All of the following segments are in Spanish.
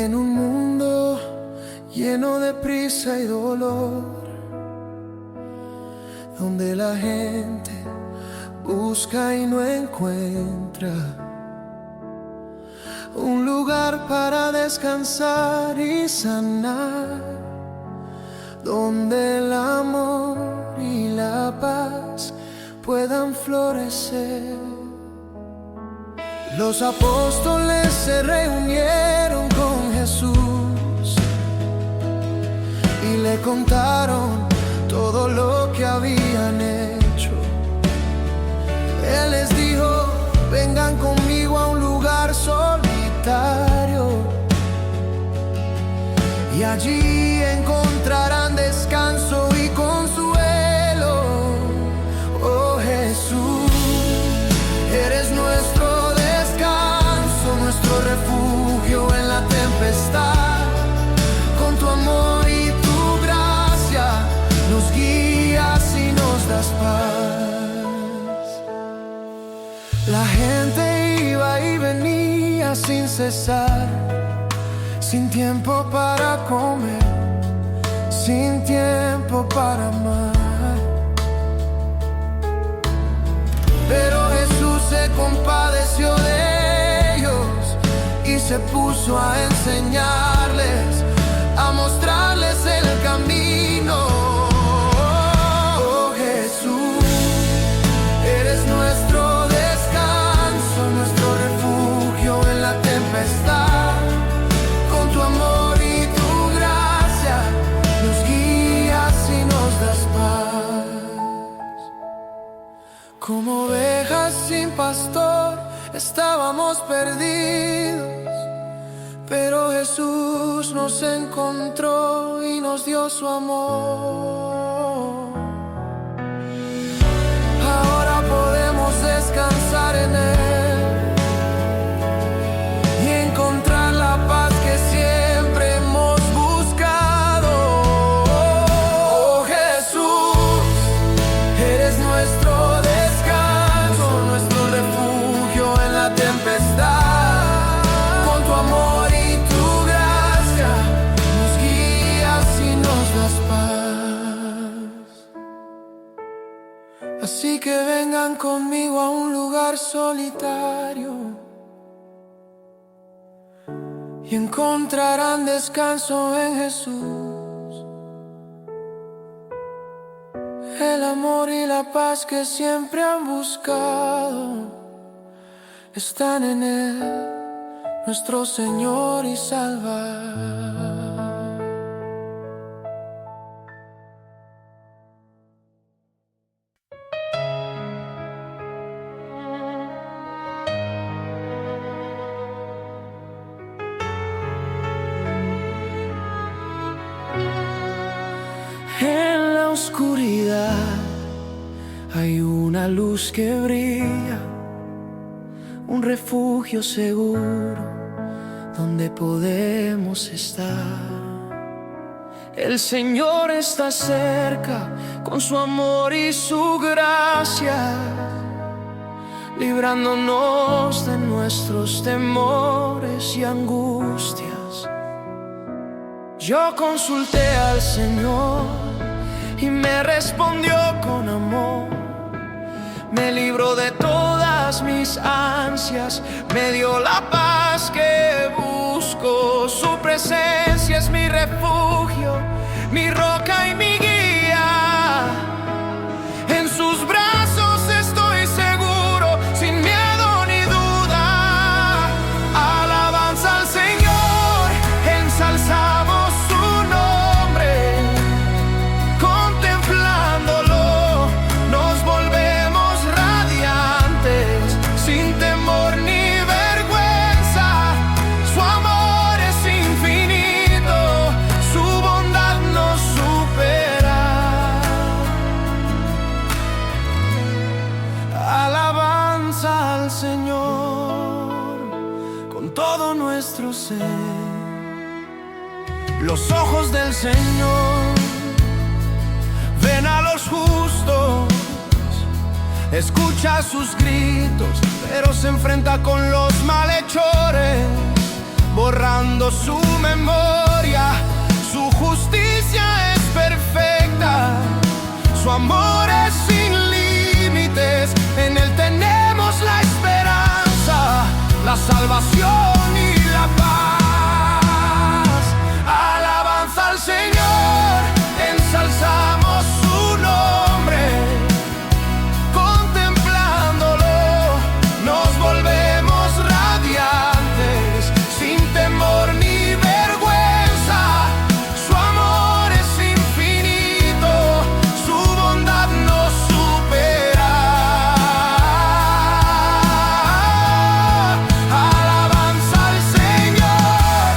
En un mundo lleno de prisa y dolor, donde la gente busca y no encuentra un lugar para descansar y sanar, donde el amor y la paz puedan florecer. Los apóstoles se reunieron con Jesús y le contaron todo lo que habían hecho. Él les dijo: vengan conmigo a un lugar solitario y allí encontrarán descanso y consuelo. Oh Jesús, eres nuestro descanso, nuestro refugio en la tempestad. Con tu amor y tu gracia nos guías y nos das paz. La gente iba y venía sin cesar, sin tiempo para comer, sin tiempo para amar. Pero Jesús se compadeció de ellos y se puso a enseñarles, a mostrarles el camino. Oh Jesús, eres nuestro descanso, nuestro refugio en la tempestad. Con tu amor y tu gracia nos guías y nos das paz. Como ovejas sin pastor estábamos perdidos, pero Jesús nos encontró y nos dio su amor. Ahora podemos descansar en Él y encontrar la paz que siempre hemos buscado. Oh Jesús, eres nuestro descanso, nuestro refugio en la tempestad. Con tu amor y tu gracia nos guías y nos das paz. Así que vengan conmigo a un lugar solitario y encontrarán descanso en Jesús. El amor y la paz que siempre han buscado están en Él, nuestro Señor y Salvador. En la oscuridad hay una luz que brilla, un refugio seguro donde podemos estar. El Señor está cerca con su amor y su gracia, librándonos de nuestros temores y angustias. Yo consulté al Señor y me respondió con amor. Me libró de todas mis ansias, me dio la paz que busco. Su presencia es mi refugio, mi roca y mi guía. En sus brazos estoy seguro, sin miedo ni duda. Alabanza al Señor, ensalzamos su nombre. Contemplándolo, nos volvemos radiantes, sin temor ni vergüenza. Su amor es infinito, su bondad nos supera. Alabanza al Señor con todo nuestro ser. Los ojos del Señor ven a los justos, escucha sus gritos, pero se enfrenta con los malhechores. borrando su memoria. Su justicia es perfecta, su amor es sin límites. En él tenemos la esperanza, la salvación y la paz. Alabanza al Señor, ensalzamos su nombre. Contemplándolo, nos volvemos radiantes, sin temor ni vergüenza. Su amor es infinito, su bondad nos supera. Alabanza al Señor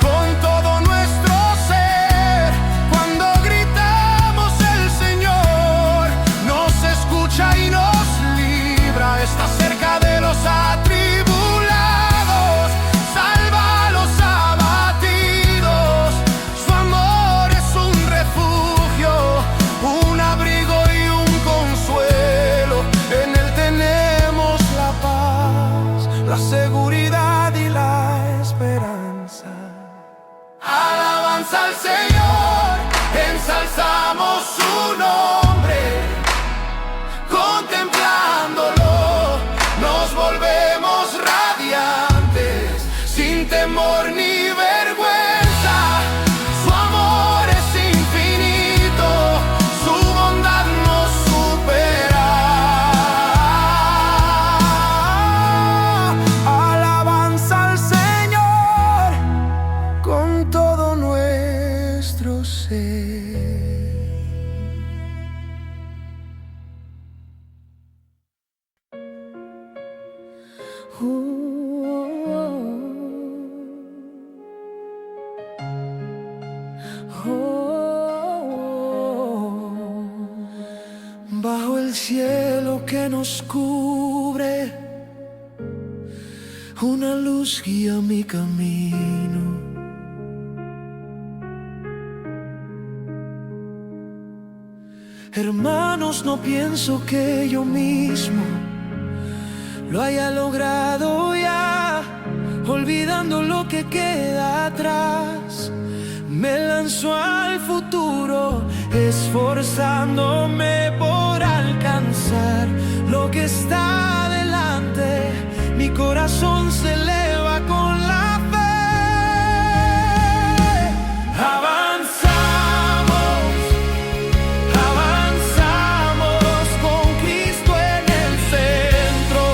con todo nuestro ser. Cuando gritamos, el Señor nos escucha y nos libra. Está cerca de los atribulados, salva a los abatidos. Su amor es un refugio, un abrigo y un consuelo. En él tenemos la paz, la seguridad y la esperanza. Alabanza al Señor, ensalzamos su nombre. Contemplándolo, nos volvemos radiantes, sin temor ni vergüenza. Su amor es infinito, su bondad nos supera. Alabanza al Señor con todo nuestro ser. Bajo el cielo que nos cubre, una luz guía mi camino. Hermanos, no pienso que yo mismo lo haya logrado ya, olvidando lo que queda atrás. Me lanzo al futuro, esforzándome por alcanzar lo que está delante. Mi corazón se eleva con la fe. Avanzamos con Cristo en el centro.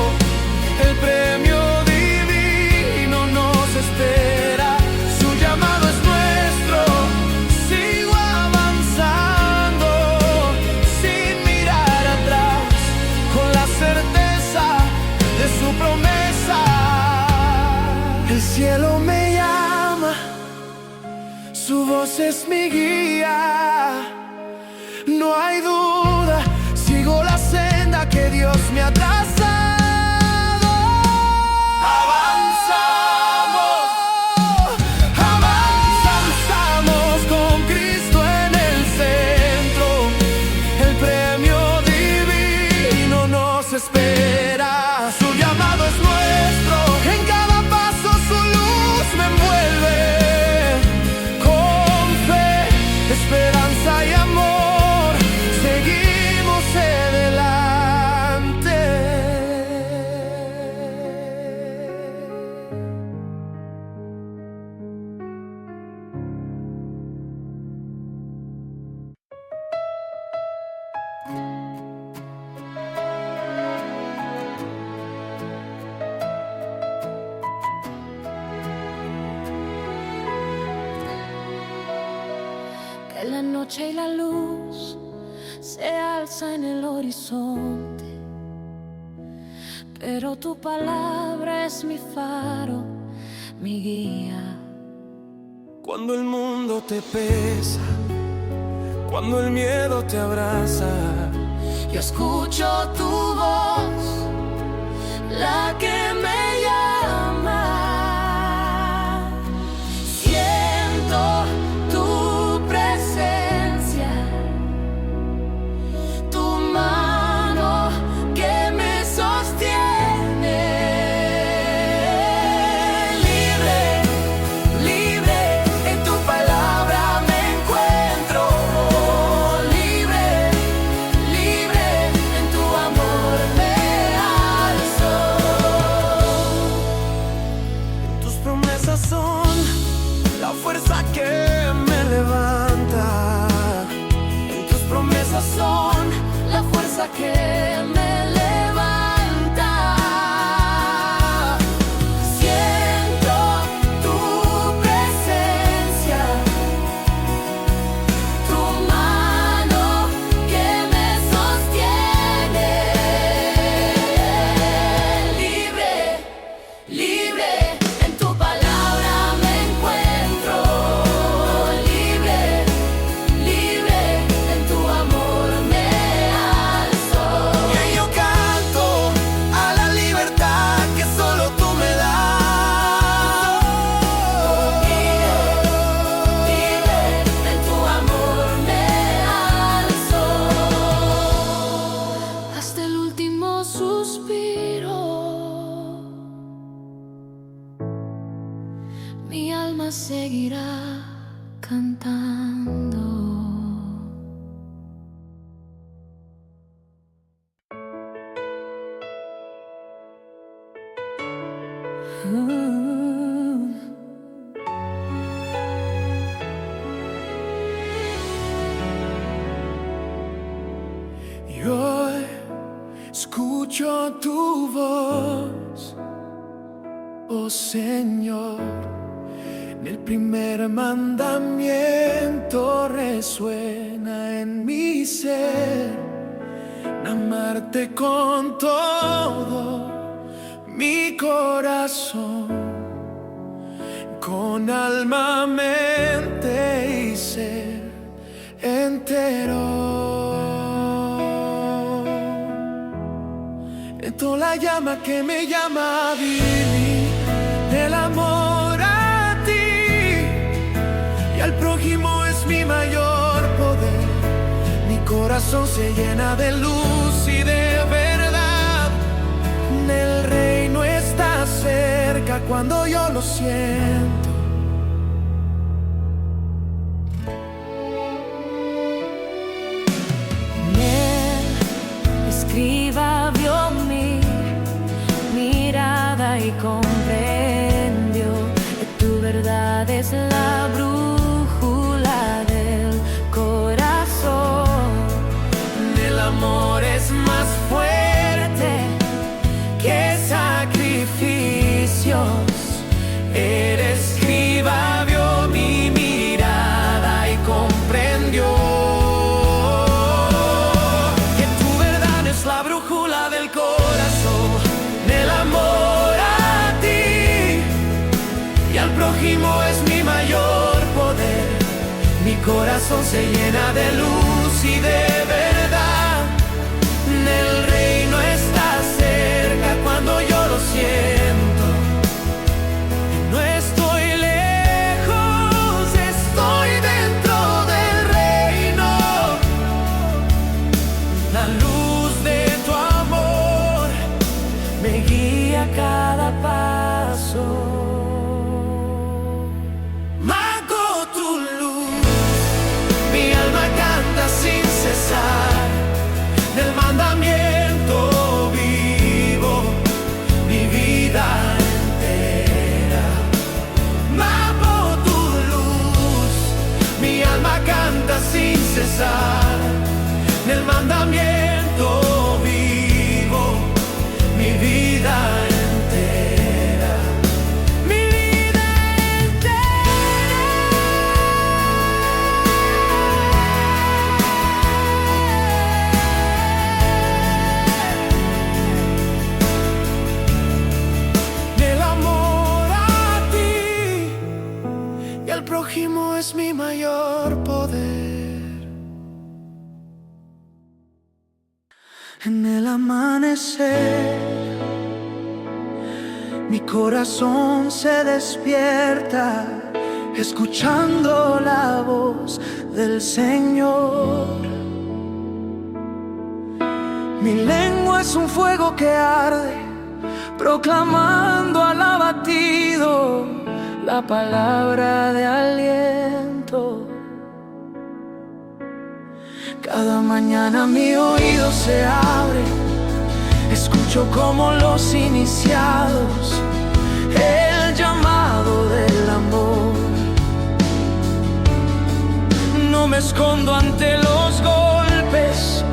El premio divino nos espera, su llamado es nuestro. Sigo avanzando sin mirar atrás, con la certeza de su promesa. El cielo me llama, su voz es mi guía. No hay duda, sigo la senda que Dios me ha trazado. Avanzamos con Cristo en el centro. El premio divino nos espera, su llamado es nuestro. En cada paso su luz me envuelve. Con fe, esperanza y amor, seguimos adelante. Que la noche y la luz se alza en el horizonte, pero tu palabra es mi faro, mi guía. Cuando el mundo te pesa, cuando el miedo te abraza, Yo escucho tu voz, la que me llama. Siento tu presencia, tu mano que me sostiene. Libre cantando. Y hoy escucho tu voz, oh Señor. En el primer mandamiento resuena en mi ser, amarte con todo mi corazón, con alma, mente y ser entero. Siento la llama que me llama a vivir del amor a ti, y al prójimo es mi mayor poder. Mi corazón se llena de luz y de verdad. El reino está cerca cuando yo lo siento. Escriba vio mi mirada y comprendió que tu verdad es la brújula del corazón. El amor es más fuerte que sacrificios. El escriba vio mi mirada y comprendió la brújula del corazón. El amor a ti y al prójimo es mi mayor poder. Mi corazón se llena de luz y de verdad. El reino está cerca cuando yo lo siento. No estoy lejos, estoy dentro del reino. La luz de tu amor me guía a cada paso. Mago tu luz, mi alma canta sin cesar. Del mandamiento vivo mi vida entera. Mago tu luz, mi alma canta sin cesar. Del mandamiento vivo mi vida entera, mi vida entera. El amor a ti y al prójimo es mi mayor poder. En el amanecer, mi corazón se despierta, escuchando la voz del Señor. Mi lengua es un fuego que arde, proclamando al abatido la palabra de aliento. Cada mañana mi oído se abre, escucho como los iniciados el llamado del amor. No me escondo ante los golpes,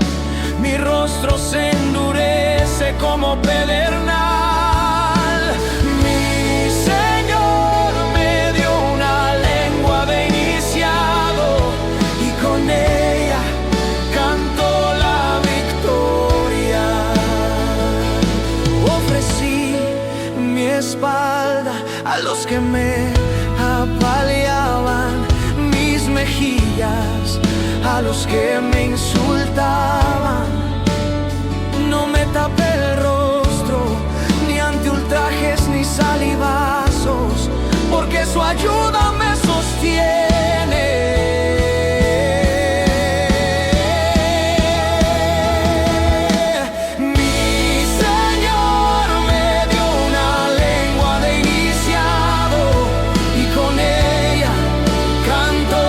mi rostro se endurece como pedernal. Mi Señor me dio una lengua de iniciado y con ella canto la victoria. Ofrecí mi espalda a los que me apaleaban, mis mejillas a los que me insultaban. No me tapé el rostro ni ante ultrajes ni salivazos, porque su ayuda me sostiene. Canto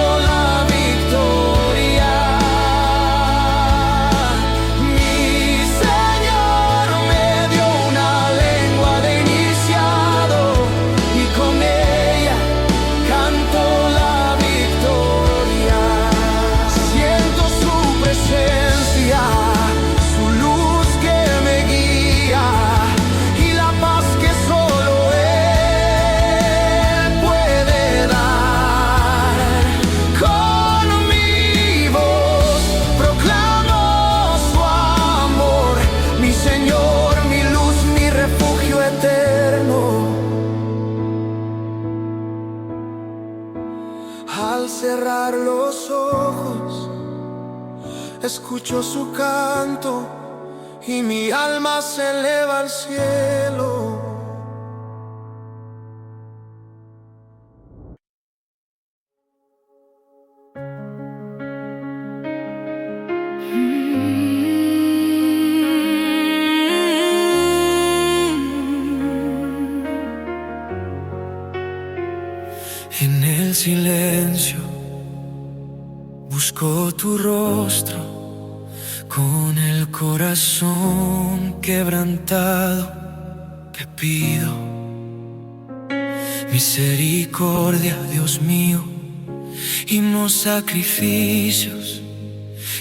Al cerrar los ojos, escucho su canto y mi alma se eleva al cielo. En el silencio busco tu rostro, con el corazón quebrantado te pido misericordia, Dios mío, y no sacrificios.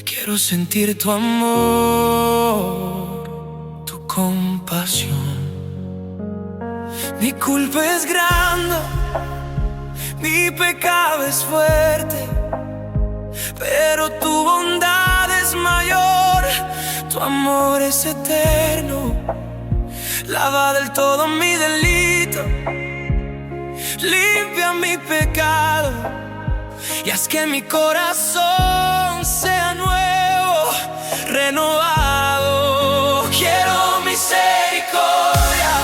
Quiero sentir tu amor, tu compasión. Mi culpa es grande, mi pecado es fuerte, pero tu bondad es mayor, tu amor es eterno. Lava del todo mi delito, limpia mi pecado y haz que mi corazón sea nuevo, renovado. Quiero misericordia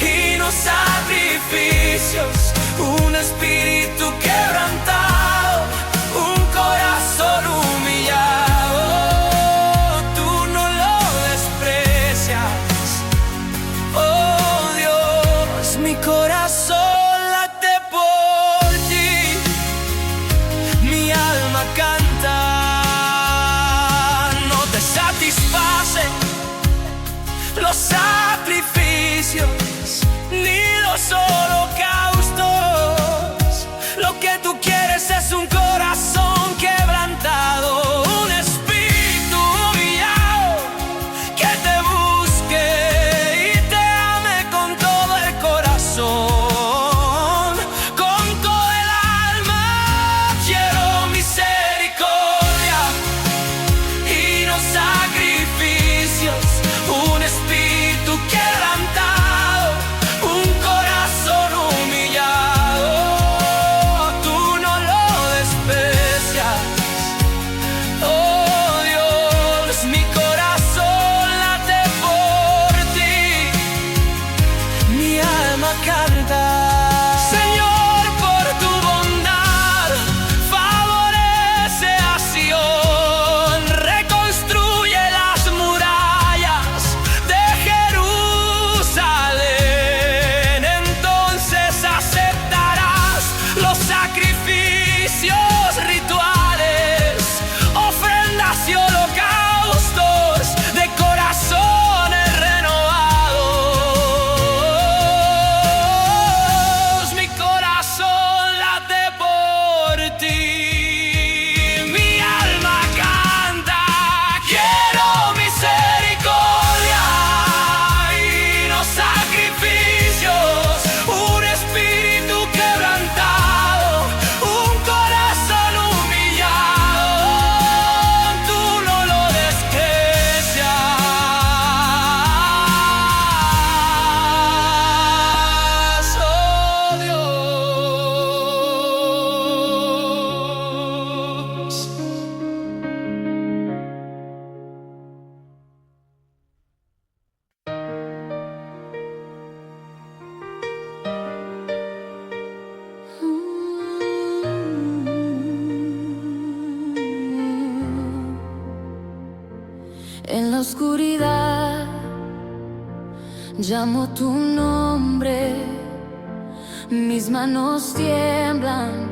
y no sacrificios, un espíritu quebrantado, un corazón humillado. Tú no lo desprecias, oh Dios. Mi corazón late por ti, mi alma canta. No te satisfacen los sacrificios ni los holocaustos. Lo que tú quieres es un corazón quebrantado, un espíritu humillado que te busque y te ame con todo el corazón, con todo el alma. Quiero misericordia y no sacrificios, un espíritu quebrantado, un corazón humillado. Tú no lo desprecias, oh Dios. Mi corazón late por ti, mi alma canta. Señor, por tu bondad, favorece a Sion, reconstruye las murallas de Jerusalén. Entonces aceptarás los sacrificios rituales, ofrendas y holocaustos de corazones renovados. Mi corazón late por ti, mi alma canta. Quiero misericordia y no sacrificios, un espíritu quebrantado, un corazón humillado. Tú no lo desprecias, oh Dios. En la oscuridad llamo tu nombre, mis manos tiemblan,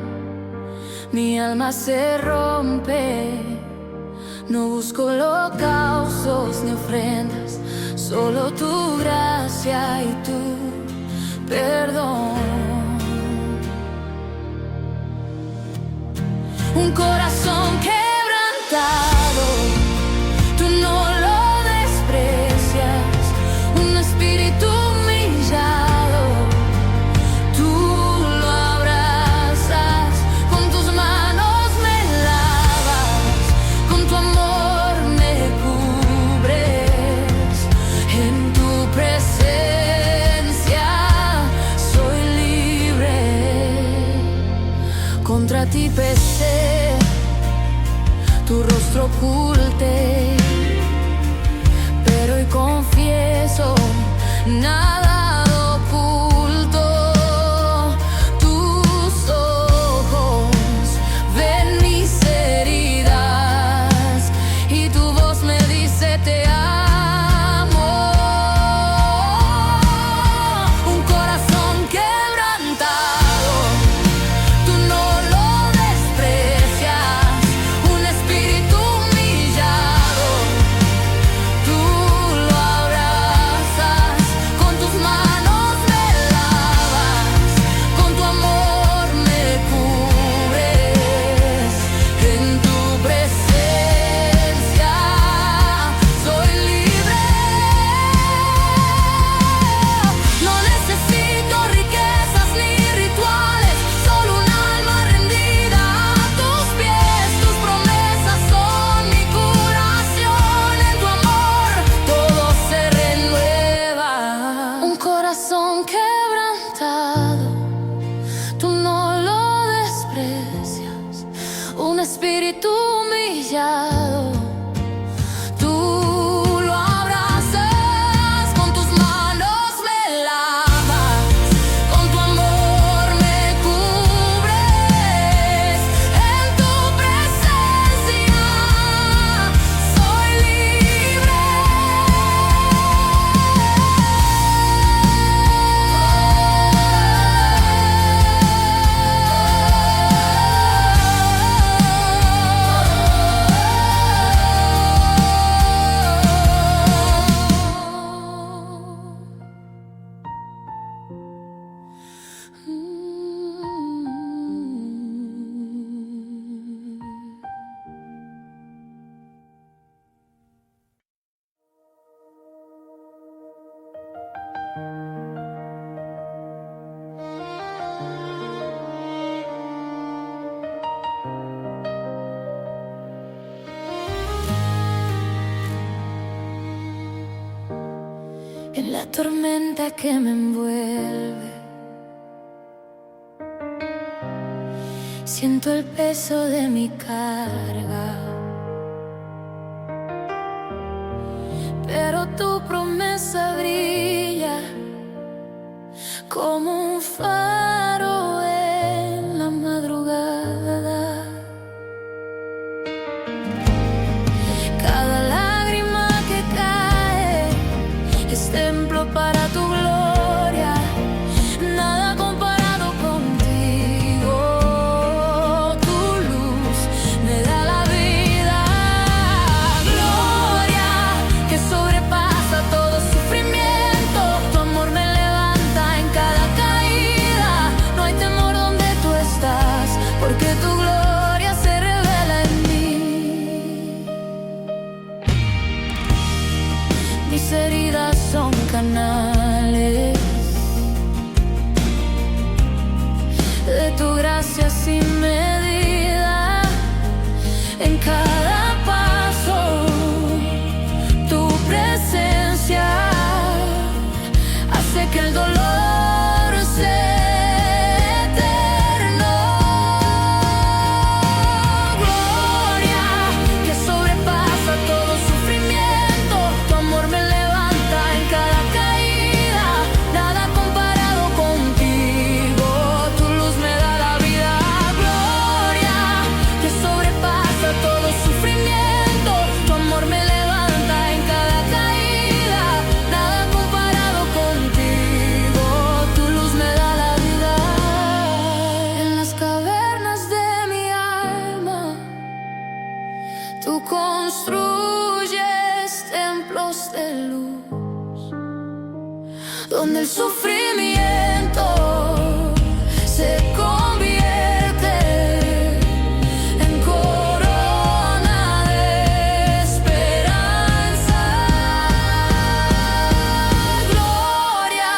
mi alma se rompe. No busco holocaustos ni ofrendas, solo tu gracia y tu perdón. Un corazón quebrantado, tú no lo desprecias, un espíritu humillado, tú lo abrazas, con tus manos me lavas, con tu amor me cubres, en tu presencia soy libre. Contra ti pesé, tu rostro oculté, pero hoy confieso, nada oculto. Tus ojos ven mis heridas y tu voz me dice te amo. Un corazón quebrantado, tú no lo desprecias. Un espíritu humillado, tú lo abrazas. Con tus manos me lavas, con tu amor me cubres. En tu presencia soy libre. No necesito riquezas ni rituales, solo un alma rendida a tus pies. Tus promesas son mi curación. En tu amor todo se renueva. Un corazón quebrantado, tú no lo desprecias. Un espíritu humillado, tú lo abrazas. Con tus manos me lavas, con tu amor me cubres. En tu presencia soy libre. En la tormenta que me envuelve, siento el peso de mi carga, pero tu promesa brilla como un faro en la madrugada. Cada lágrima que cae es templo para tu gloria, nada comparado contigo. Tu luz me da la vida, gloria que sobrepasa todo sufrimiento. Tu amor me levanta en cada caída, no hay temor donde tú estás, porque tu gloria se revela en mí. Mis heridas son canales de tu gracia sin medida. En cada paso, tu presencia hace que el dolor sea eterno. Gloria que sobrepasa todo sufrimiento. Tu amor me levanta en cada caída, nada comparado contigo. Tu luz me da la vida, gloria que sobrepasa todo sufrimiento. Tu amor me levanta en cada caída, nada comparado contigo. Tu luz me da la vida. En las cavernas de mi alma, tú construyes templos de luz, donde el sufrimiento se convierte en corona de esperanza. Gloria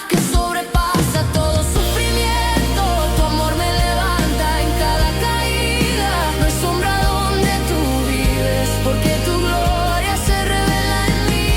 que sobrepasa todo sufrimiento. Tu amor me levanta en cada caída, no hay sombra donde tú vives, porque tu gloria se revela en mí.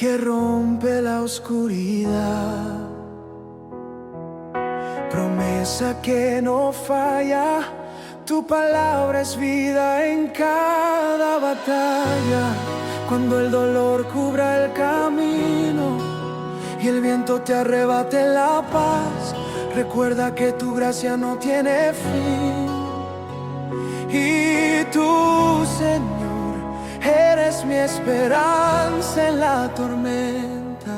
que rompe la oscuridad, promesa que no falla, tu palabra es vida en cada batalla. Cuando el dolor cubra el camino y el viento te arrebate la paz, recuerda que tu gracia no tiene fin. Y tú, Señor, eres mi esperanza en la tormenta.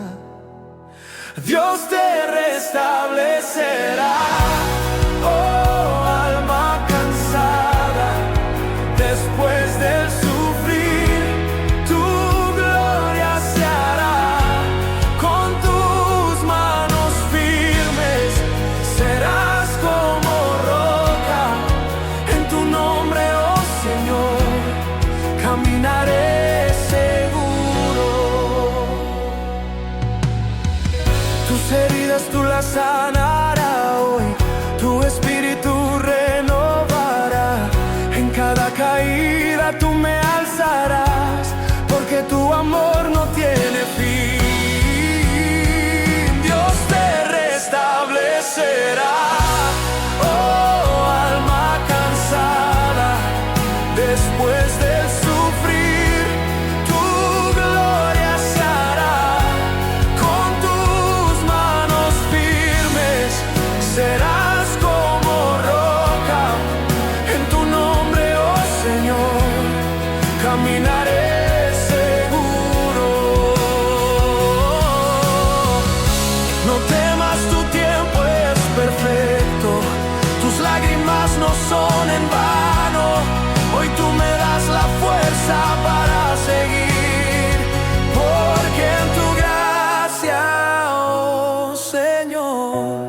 Dios te restablecerá, oh alma cansada, después del sufrir, tu gloria se hará. Con tus manos firmes serás como roca. En tu nombre, oh Señor, caminaré seguro. Tus heridas tú las sanarás hoy, tu espíritu renovará. En cada caída tú me alzarás, porque tu amor no tiene fin. Dios te restablecerá, oh alma cansada, después del sufrir, tu gloria se hará. Con tus manos firmes serás como roca. En tu nombre, oh Señor, caminaré seguro. No temas, tu tiempo es perfecto, tus lágrimas no son en vano. Hoy tú me das la fuerza para seguir, porque en tu gracia, oh Señor,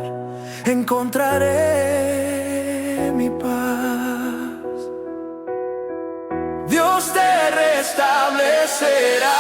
encontraré mi paz. Dios te restablecerá,